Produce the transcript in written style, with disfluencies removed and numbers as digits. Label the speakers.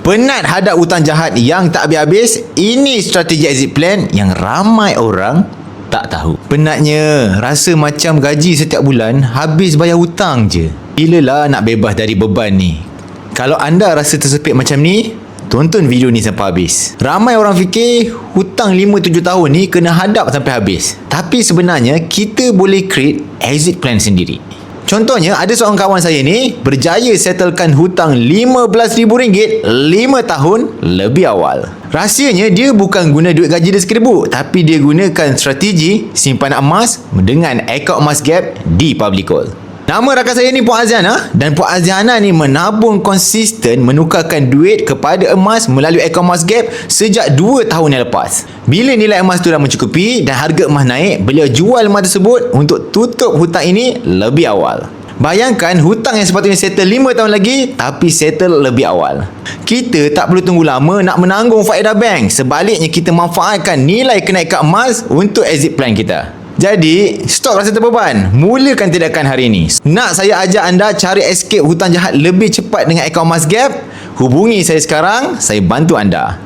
Speaker 1: Penat hadap hutang jahat yang tak habis-habis? Ini strategi exit plan yang ramai orang tak tahu. Penatnya, rasa macam gaji setiap bulan habis bayar hutang je. Bilalah nak bebas dari beban ni? Kalau anda rasa tersepit macam ni, tonton video ni sampai habis. Ramai orang fikir hutang 5-7 tahun ni kena hadap sampai habis. Tapi sebenarnya kita boleh create exit plan sendiri. Contohnya, ada seorang kawan saya ni berjaya settlekan hutang RM15,000 5 tahun lebih awal. Rahsianya dia bukan guna duit gaji dia RM1,000, tapi dia gunakan strategi simpanan emas dengan akaun emas gap di Public Gold. Nama rakan saya ni Puan Aziana, dan Puan Aziana ni menabung konsisten menukarkan duit kepada emas melalui akaun emas gap sejak 2 tahun yang lepas. Bila nilai emas tu dah mencukupi dan harga emas naik, beliau jual emas tersebut untuk tutup hutang ini lebih awal. Bayangkan hutang yang sepatutnya settle 5 tahun lagi, tapi settle lebih awal. Kita tak perlu tunggu lama nak menanggung faedah bank. Sebaliknya, kita manfaatkan nilai kenaikan emas untuk exit plan kita. Jadi, stop rasa terbeban. Mulakan tindakan hari ini. Nak saya ajak anda cari escape hutang jahat lebih cepat dengan akaun emas gap? Hubungi saya sekarang, saya bantu anda.